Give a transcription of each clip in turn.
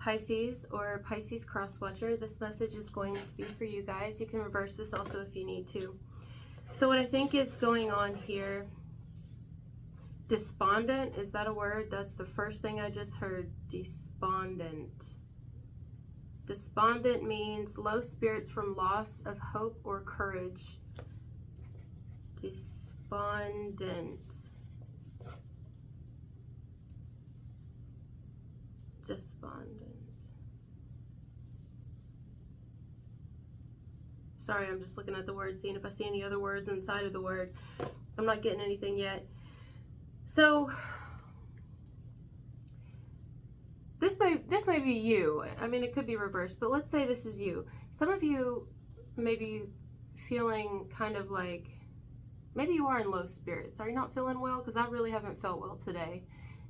Pisces or Pisces cross watcher, this message is going to be for you guys. You can reverse this also if you need to. So what I think is going on here, despondent, is that a word? That's the first thing I just heard. Despondent. Despondent means low spirits from loss of hope or courage. Despondent. Despondent. Sorry, I'm just looking at the word, seeing if I see any other words inside of the word. I'm not getting anything yet. So this may be you. I mean, it could be reversed, but let's say this is you. Some of you may be feeling kind of like, maybe you are in low spirits. Are you not feeling well? Because I really haven't felt well today.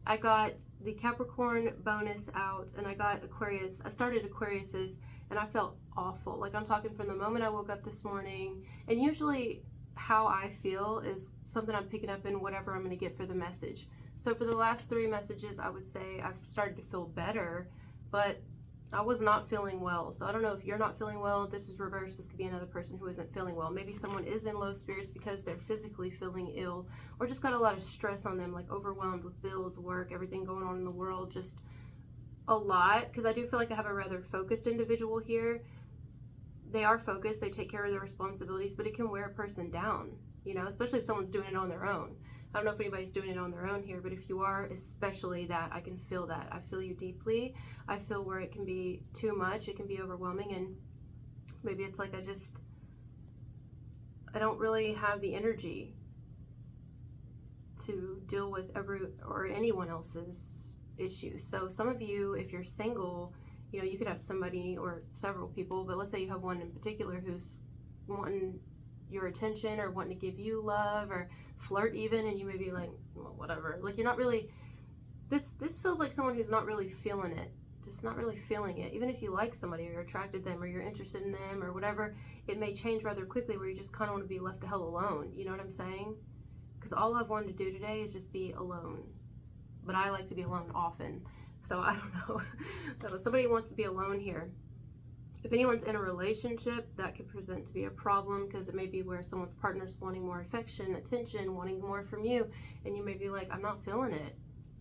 I got the Capricorn bonus out, and I got Aquarius. I started Aquarius's, and I felt awful. Like, I'm talking from the moment I woke up this morning, and usually how I feel is something I'm picking up in whatever I'm going to get for the message. So for the last 3 messages, I would say I've started to feel better, but I was not feeling well. So I don't know if you're not feeling well. If this is reversed, this could be another person who isn't feeling well. Maybe someone is in low spirits because they're physically feeling ill, or just got a lot of stress on them, like overwhelmed with bills, work, everything going on in the world, just a lot. Because I do feel like I have a rather focused individual here. They are focused, they take care of their responsibilities, but it can wear a person down, you know, especially if someone's doing it on their own. I don't know if anybody's doing it on their own here, but if you are, especially that, I can feel that. I feel you deeply. I feel where it can be too much, it can be overwhelming, and maybe it's like I don't really have the energy to deal with anyone else's issues. So some of you, if you're single, you know, you could have somebody or several people, but let's say you have one in particular who's wanting your attention or wanting to give you love or flirt even, and you may be like, well, whatever. Like, you're not really, this feels like someone who's not really feeling it, just not really feeling it. Even if you like somebody or you're attracted to them or you're interested in them or whatever, it may change rather quickly where you just kind of want to be left the hell alone. You know what I'm saying? Because all I've wanted to do today is just be alone. But I like to be alone often. So I don't know. So if somebody wants to be alone here, if anyone's in a relationship, that could present to be a problem, because it may be where someone's partner's wanting more affection, attention, wanting more from you, and you may be like, I'm not feeling it.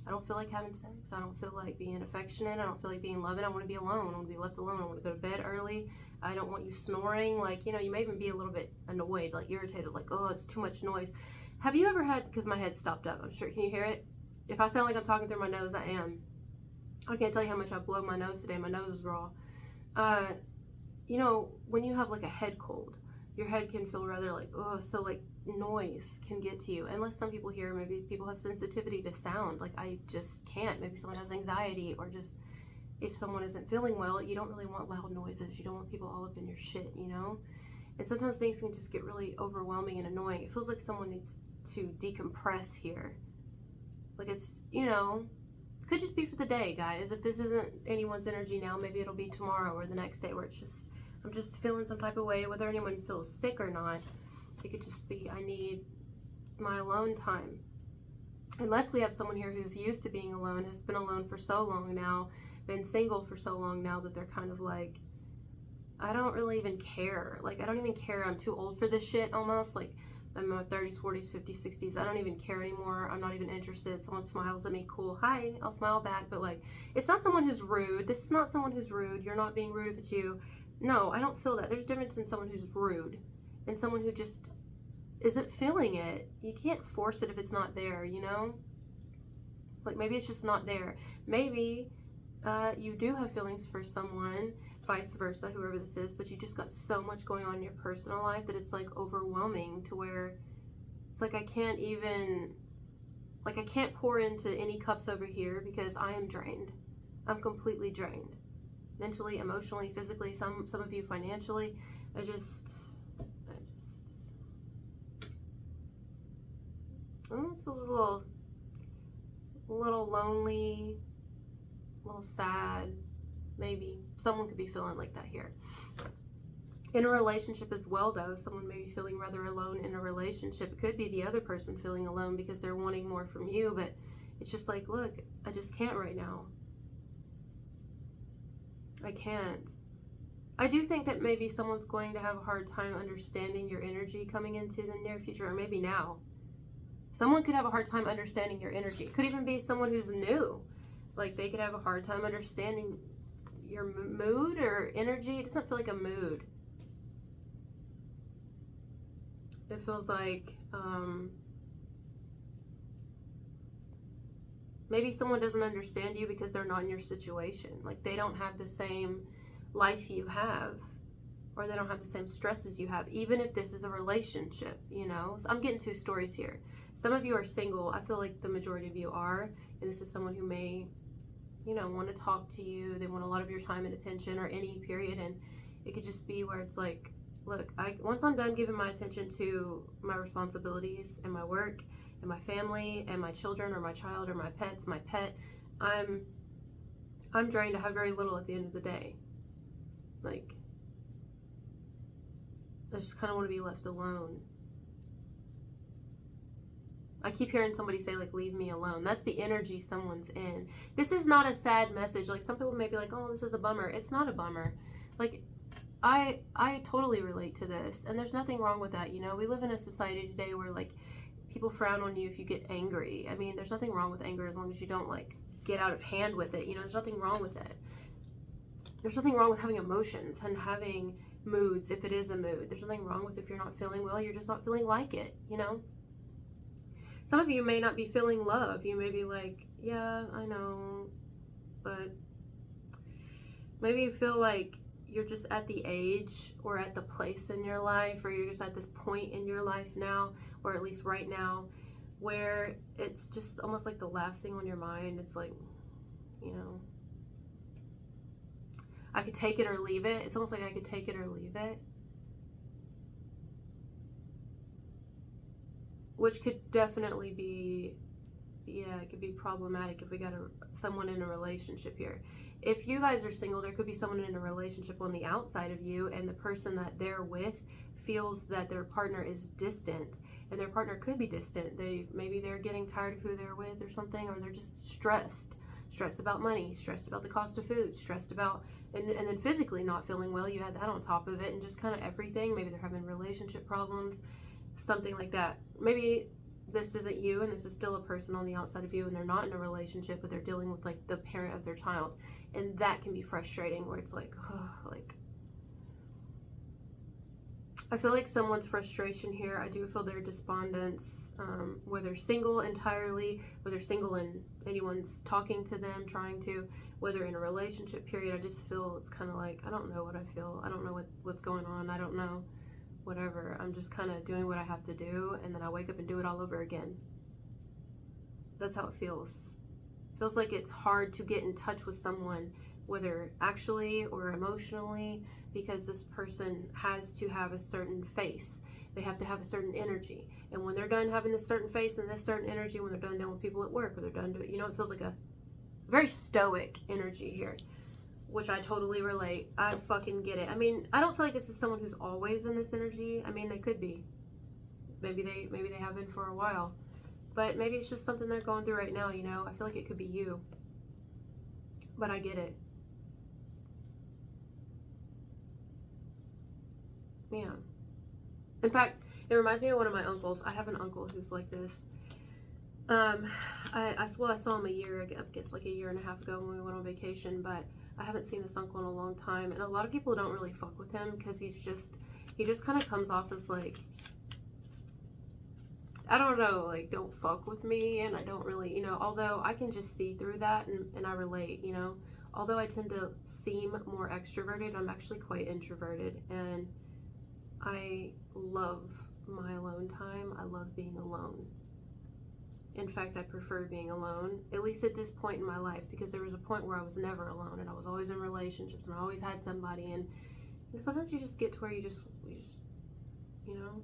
I don't feel like having sex. I don't feel like being affectionate. I don't feel like being loving. I want to be alone. I want to be left alone. I want to go to bed early. I don't want you snoring. Like, you know, you may even be a little bit annoyed, like irritated, like, oh, it's too much noise. Have you ever had, because my head stopped up, I'm sure, can you hear it? If I sound like I'm talking through my nose, I am. I can't tell you how much I blow my nose today. My nose is raw. You know, when you have like a head cold, your head can feel rather like, oh, so like noise can get to you. Unless some people here, maybe people have sensitivity to sound. Like, I just can't. Maybe someone has anxiety, or just if someone isn't feeling well, you don't really want loud noises. You don't want people all up in your shit, you know? And sometimes things can just get really overwhelming and annoying. It feels like someone needs to decompress here. Like, it's, you know, could just be for the day, guys. If this isn't anyone's energy now, maybe it'll be tomorrow or the next day where it's just, I'm just feeling some type of way, whether anyone feels sick or not. It could just be, I need my alone time. Unless we have someone here who's used to being alone, has been alone for so long now, been single for so long now, that they're kind of like, I don't really even care. Like, I don't even care. I'm too old for this shit almost. Like, I'm in my 30s, 40s, 50s, 60s. I don't even care anymore. I'm not even interested. If someone smiles at me, cool. Hi, I'll smile back. But like, it's not someone who's rude. This is not someone who's rude. You're not being rude if it's you. No, I don't feel that. There's a difference in someone who's rude and someone who just isn't feeling it. You can't force it if it's not there, you know? Like, maybe it's just not there. Maybe you do have feelings for someone, vice versa, whoever this is, but you just got so much going on in your personal life that it's like overwhelming, to where it's like I can't pour into any cups over here because I am drained. I'm completely drained. Mentally, emotionally, physically, some of you financially. It's a little lonely, a little sad. Maybe someone could be feeling like that here. In a relationship as well, though, someone may be feeling rather alone in a relationship. It could be the other person feeling alone because they're wanting more from you, but it's just like, look, I just can't right now. I can't. I do think that maybe someone's going to have a hard time understanding your energy coming into the near future, or maybe now. Someone could have a hard time understanding your energy. It could even be someone who's new. Like, they could have a hard time understanding your mood or energy. It doesn't feel like a mood. It feels like maybe someone doesn't understand you because they're not in your situation. Like, they don't have the same life you have, or they don't have the same stresses you have, even if this is a relationship, you know. So I'm getting two stories here. Some of you are single. I feel like the majority of you are, and this is someone who may, you know, want to talk to you. They want a lot of your time and attention, or any period. And it could just be where it's like, look, once I'm done giving my attention to my responsibilities and my work and my family and my children or my child or my pets, my pet, I'm drained. I have very little at the end of the day. Like, I just kind of want to be left alone. I keep hearing somebody say, like, leave me alone. That's the energy someone's in. This is not a sad message. Like, some people may be like, oh, this is a bummer. It's not a bummer. Like, I totally relate to this, and there's nothing wrong with that. You know, we live in a society today where, like, people frown on you if you get angry. I mean, there's nothing wrong with anger as long as you don't, like, get out of hand with it. You know, there's nothing wrong with it. There's nothing wrong with having emotions and having moods if it is a mood. There's nothing wrong with if you're not feeling well, you're just not feeling like it, you know? Some of you may not be feeling love. You may be like, yeah, I know, but maybe you feel like you're just at the age or at the place in your life, or you're just at this point in your life now, or at least right now, where it's just almost like the last thing on your mind. It's like, you know, I could take it or leave it. It's almost like I could take it or leave it. Which could definitely be, yeah, it could be problematic if we got someone in a relationship here. If you guys are single, there could be someone in a relationship on the outside of you, and the person that they're with feels that their partner is distant, and their partner could be distant. Maybe they're getting tired of who they're with or something, or they're just stressed about money, stressed about the cost of food, stressed about, and then physically not feeling well. You had that on top of it, and just kind of everything. Maybe they're having relationship problems, something like that. Maybe this isn't you, and this is still a person on the outside of you, and they're not in a relationship, but they're dealing with, like, the parent of their child, and that can be frustrating, where it's like, oh, like, I feel like someone's frustration here, I do feel their despondence, whether single entirely, whether single and anyone's talking to them, trying to, whether in a relationship period. I just feel it's kind of like, I don't know what I feel. I don't know what's going on. I don't know, whatever. I'm just kind of doing what I have to do, and then I wake up and do it all over again. That's how it feels. It feels like it's hard to get in touch with someone, whether actually or emotionally, because this person has to have a certain face. They have to have a certain energy. And when they're done having this certain face and this certain energy, when they're done dealing with people at work, or they're done doing, you know, it feels like a very stoic energy here, which I totally relate. I fucking get it. I mean, I don't feel like this is someone who's always in this energy. I mean, they could be. Maybe they have been for a while. But maybe it's just something they're going through right now, you know? I feel like it could be you. But I get it. Man. In fact, it reminds me of one of my uncles. I have an uncle who's like this. I saw him I guess like a year and a half ago when we went on vacation, but I haven't seen this uncle in a long time, and a lot of people don't really fuck with him because he just kind of comes off as like, I don't know, like, don't fuck with me, and I don't really, you know, although I can just see through that, and I relate, you know. Although I tend to seem more extroverted, I'm actually quite introverted, and I love my alone time. I love being alone. In fact, I prefer being alone, at least at this point in my life, because there was a point where I was never alone, and I was always in relationships, and I always had somebody, and sometimes you just get to where you just, you know.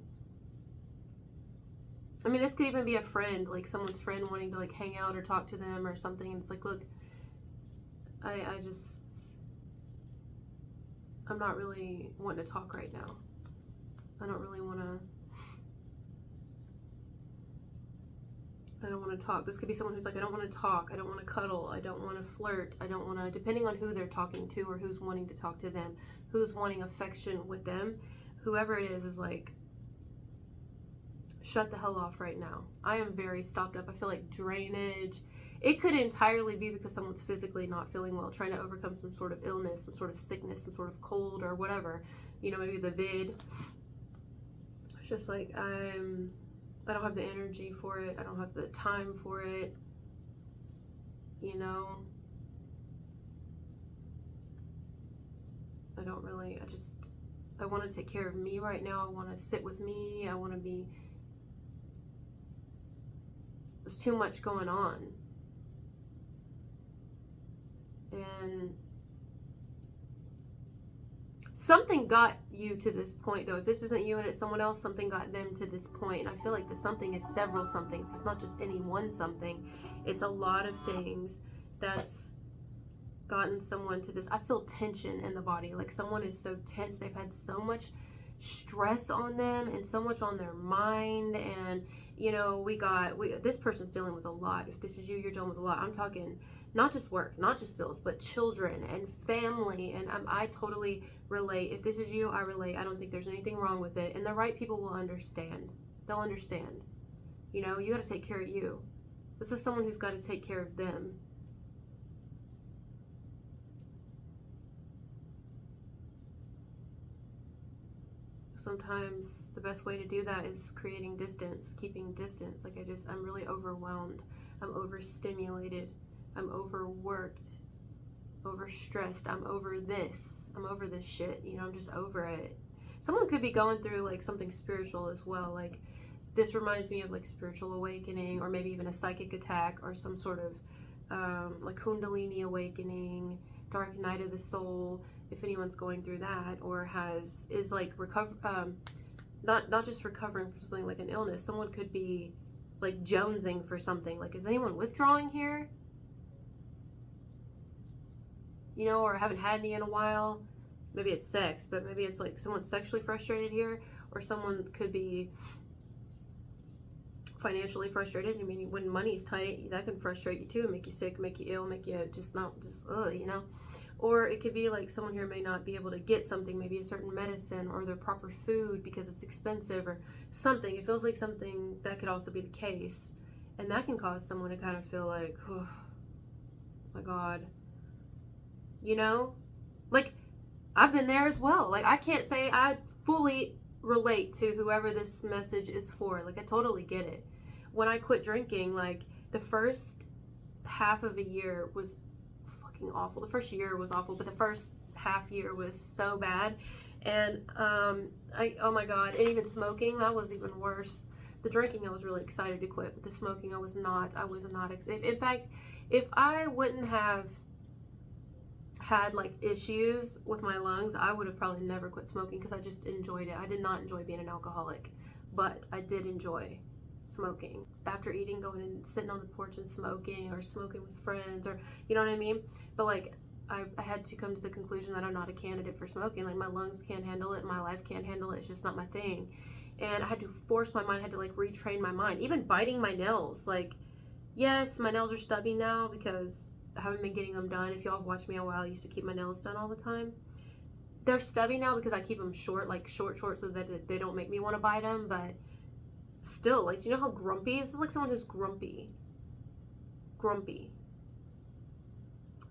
I mean, this could even be a friend, like someone's friend wanting to, like, hang out or talk to them or something, and it's like, look, I'm not really wanting to talk right now. I don't really want to I don't want to talk. This could be someone who's like, I don't want to talk. I don't want to cuddle. I don't want to flirt. I don't want to, depending on who they're talking to or who's wanting to talk to them, who's wanting affection with them, whoever it is like, shut the hell off right now. I am very stopped up. I feel like drainage. It could entirely be because someone's physically not feeling well, trying to overcome some sort of illness, some sort of sickness, some sort of cold or whatever. You know, maybe the vid. It's just like, I don't have the energy for it. I don't have the time for it. You know? I don't really, I want to take care of me right now. I want to sit with me. I want to be, there's too much going on. And something got you to this point, though. If this isn't you and it's someone else, something got them to this point. And I feel like the something is several somethings. It's not just any one something. It's a lot of things that's gotten someone to this. I feel tension in the body. Like someone is so tense. They've had so much stress on them and so much on their mind. And, you know, this person's dealing with a lot. If this is you, you're dealing with a lot. I'm talking not just work, not just bills, but children and family. And I totally relate. If this is you, I relate. I don't think there's anything wrong with it. And the right people will understand. They'll understand. You know, you got to take care of you. This is someone who's got to take care of them. Sometimes the best way to do that is creating distance, keeping distance. Like I'm really overwhelmed. I'm overstimulated. I'm overworked, overstressed. I'm over this. I'm over this shit. You know, I'm just over it. Someone could be going through like something spiritual as well. Like this reminds me of like spiritual awakening, or maybe even a psychic attack, or some sort of like Kundalini awakening, dark night of the soul. If anyone's going through that, or is like not just recovering from something like an illness. Someone could be like jonesing for something. Like, is anyone withdrawing here? You know, or haven't had any in a while. Maybe it's sex, but maybe it's like someone's sexually frustrated here, or someone could be financially frustrated. I mean, when money's tight, that can frustrate you too, make you sick, make you ill, make you you know. Or it could be like someone here may not be able to get something, maybe a certain medicine or their proper food because it's expensive or something. It feels like something that could also be the case. And that can cause someone to kind of feel like, oh my God. You know? Like, I've been there as well. Like, I can't say I fully relate to whoever this message is for. Like, I totally get it. When I quit drinking, like, the first half of a year was fucking awful. The first year was awful, but the first half year was so bad. And, oh my God. And even smoking, that was even worse. The drinking, I was really excited to quit, but the smoking, I was not excited. In fact, if I wouldn't have had like issues with my lungs, I would have probably never quit smoking because I just enjoyed it. I did not enjoy being an alcoholic, but I did enjoy smoking. After eating, going and sitting on the porch and smoking, or smoking with friends, or you know what I mean? But like I had to come to the conclusion that I'm not a candidate for smoking. Like my lungs can't handle it, my life can't handle it. It's just not my thing. And I had to force my mind, I had to like retrain my mind. Even biting my nails, like yes, my nails are stubby now because I haven't been getting them done. If y'all have watched me a while, I used to keep my nails done all the time. They're stubby now because I keep them short, like short, so that they don't make me want to bite them. But still, like, do you know how grumpy? This is like someone who's grumpy.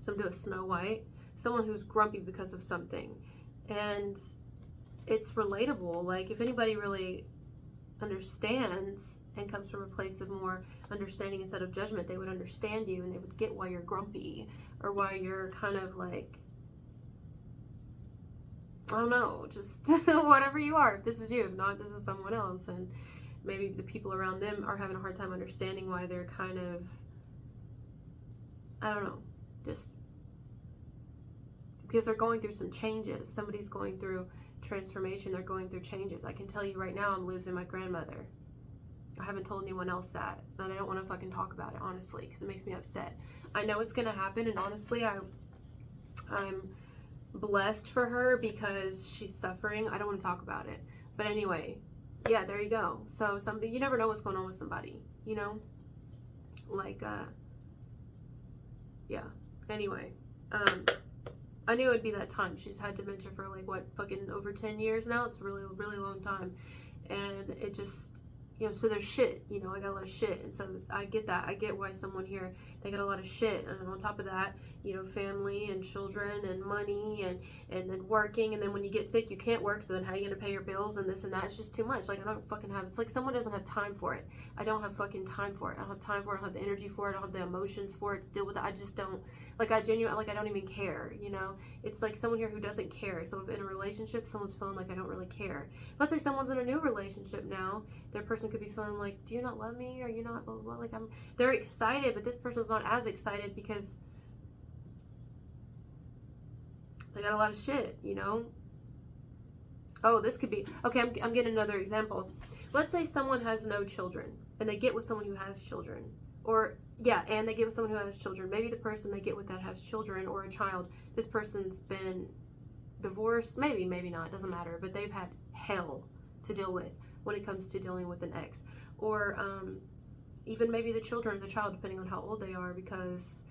Some do a Snow White. Someone who's grumpy because of something. And it's relatable. Like, if anybody really understands and comes from a place of more understanding instead of judgment, they would understand you and they would get why you're grumpy, or why you're kind of like, I don't know, just whatever you are. If this is you, if not, this is someone else. And maybe the people around them are having a hard time understanding why they're kind of, I don't know, just because they're going through some changes. Somebody's going through transformation. They're going through changes. I can tell you right now, I'm losing my grandmother. I haven't told anyone else that, and I don't want to fucking talk about it, honestly, because it makes me upset. I know it's gonna happen, and honestly, I'm blessed for her because she's suffering. I don't want to talk about it, but anyway, yeah, there you go. So something, you never know what's going on with somebody, you know. Like, yeah. Anyway, I knew it'd be that time. She's had dementia for like, what, fucking over 10 years now? It's a really, really long time. And it just, so there's shit, I got a lot of shit. And so I get that. I get why someone here, they got a lot of shit. And on top of that, family and children and money and then working. And then when you get sick, you can't work. So then how are you going to pay your bills and this and that? It's just too much. Like, I don't fucking have, it's like someone doesn't have time for it. I don't have fucking time for it. I don't have time for it. I don't have the energy for it. I don't have the emotions for it to deal with it. I just don't, like, I don't even care, It's like someone here who doesn't care. So if in a relationship, someone's feeling like I don't really care. Let's say someone's in a new relationship now. Their person could be feeling like, do you not love me? Or you not blah, blah, blah. Like, they're excited, but this person's not as excited because they got a lot of shit, Oh, this could be, okay, I'm getting another example. Let's say someone has no children and they get with someone who has children. Or, yeah, and they get with someone who has children. Maybe the person they get with that has children or a child, this person's been divorced, maybe not, it doesn't matter, but they've had hell to deal with when it comes to dealing with an ex. Or even maybe the child, depending on how old they are, because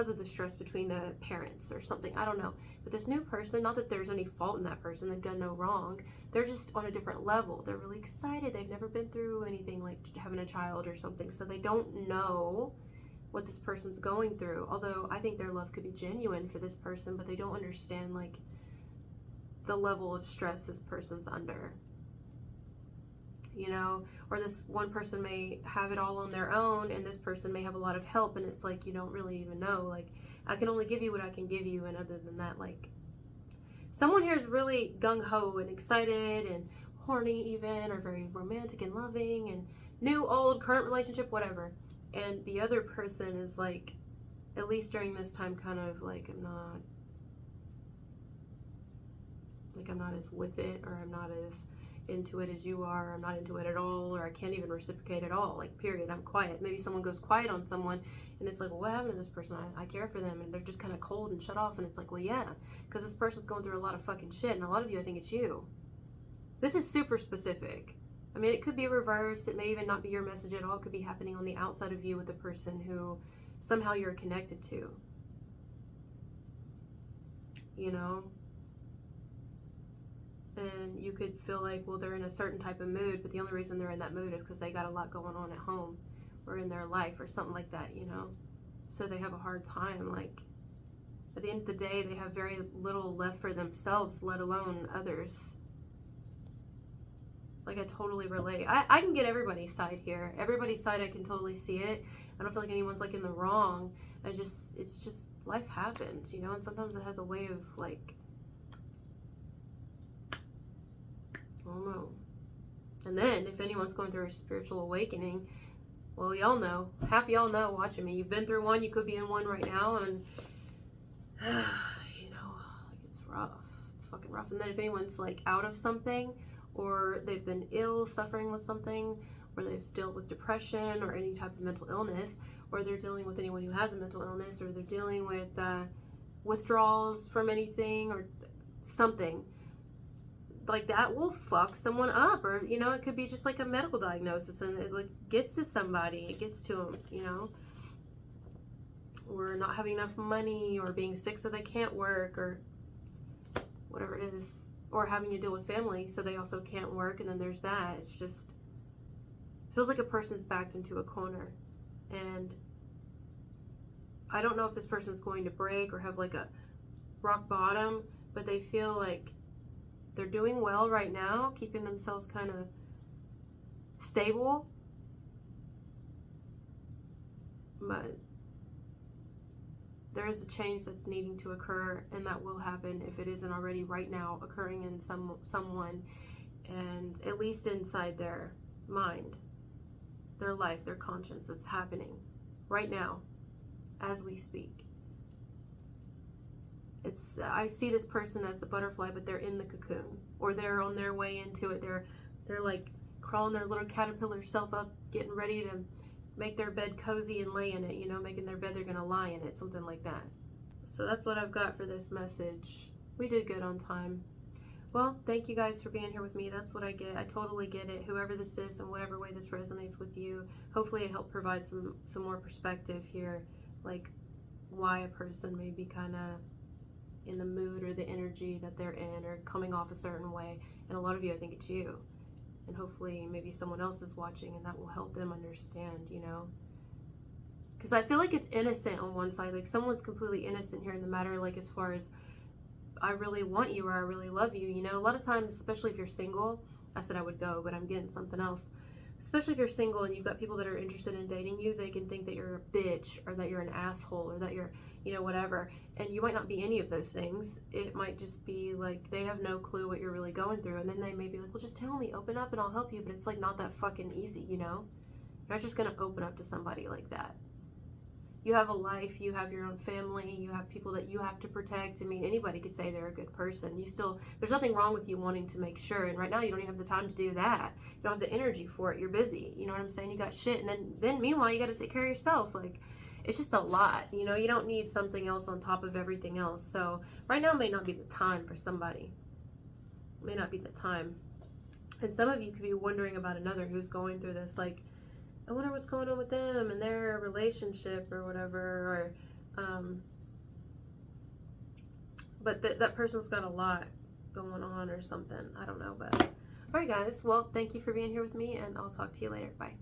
of the stress between the parents or something. I don't know. But this new person, not that there's any fault in that person, they've done no wrong. They're just on a different level. They're really excited. They've never been through anything like having a child or something. So they don't know what this person's going through. Although I think their love could be genuine for this person, but they don't understand like the level of stress this person's under. Or this one person may have it all on their own and this person may have a lot of help, and it's like you don't really even know, like, I can only give you what I can give you, and other than that, like, someone here is really gung-ho and excited and horny even, or very romantic and loving and new, old, current relationship, whatever, and the other person is like, at least during this time, kind of like, I'm not as with it, or I'm not as into it as you are, I'm not into it at all, or I can't even reciprocate at all, like, period. I'm quiet. Maybe someone goes quiet on someone and it's like, well, what happened to this person? I care for them, and they're just kind of cold and shut off, and it's like, well, yeah, because this person's going through a lot of fucking shit, and a lot of you, I think it's you. This is super specific. I mean, it could be reversed. It may even not be your message at all. It could be happening on the outside of you with a person who somehow you're connected to, and you could feel like, well, they're in a certain type of mood, but the only reason they're in that mood is because they got a lot going on at home or in their life or something like that, so they have a hard time. Like, at the end of the day, they have very little left for themselves, let alone others. Like, I totally relate. I can get everybody's side here. Everybody's side, I can totally see it. I don't feel like anyone's like in the wrong. It's just life happens, and sometimes it has a way of like, I don't know. And then if anyone's going through a spiritual awakening, well, y'all know. Half of y'all know watching me. You've been through one. You could be in one right now. And, it's rough. It's fucking rough. And then if anyone's like out of something, or they've been ill, suffering with something, or they've dealt with depression or any type of mental illness, or they're dealing with anyone who has a mental illness, or they're dealing with withdrawals from anything or something, like, that will fuck someone up. Or it could be just like a medical diagnosis, and it like gets to somebody, it gets to them, or not having enough money, or being sick so they can't work, or whatever it is, or having to deal with family so they also can't work. And then there's that. It's just, it feels like a person's backed into a corner, and I don't know if this person's going to break or have like a rock bottom, but they feel like they're doing well right now, keeping themselves kind of stable, but there is a change that's needing to occur, and that will happen if it isn't already right now occurring in someone, and at least inside their mind, their life, their conscience. It's happening right now as we speak. I see this person as the butterfly, but they're in the cocoon, or they're on their way into it. They're like crawling their little caterpillar self up, getting ready to make their bed cozy and lay in it, making their bed, they're gonna lie in it, something like that. So that's what I've got for this message. We did good on time. Well, thank you guys for being here with me. That's what I get. I totally get it. Whoever this is and whatever way this resonates with you, hopefully it helped provide some more perspective here, like why a person may be kind of in the mood or the energy that they're in or coming off a certain way. And a lot of you, I think it's you. And hopefully maybe someone else is watching and that will help them understand, you know. Because I feel like it's innocent on one side. Like someone's completely innocent here in the matter, like as far as I really want you or I really love you, you know. A lot of times, especially if you're single, I said I would go, but I'm getting something else. Especially if you're single and you've got people that are interested in dating you, they can think that you're a bitch or that you're an asshole or that you're, you know, whatever. And you might not be any of those things. It might just be like they have no clue what you're really going through. And then they may be like, well, just tell me, open up and I'll help you. But it's like not that fucking easy, you know? You're not just going to open up to somebody like that. You have a life, you have your own family, you have people that you have to protect. I mean, anybody could say they're a good person. You still, there's nothing wrong with you wanting to make sure. And right now, you don't even have the time to do that. You don't have the energy for it. You're busy. You know what I'm saying? You got shit. And then meanwhile, you got to take care of yourself. Like, it's just a lot. You know, you don't need something else on top of everything else. So right now may not be the time for somebody. It may not be the time. And some of you could be wondering about another who's going through this, like, I wonder what's going on with them and their relationship or whatever, or, but that person's got a lot going on or something. I don't know, but, all right, guys. Well, thank you for being here with me, and I'll talk to you later. Bye.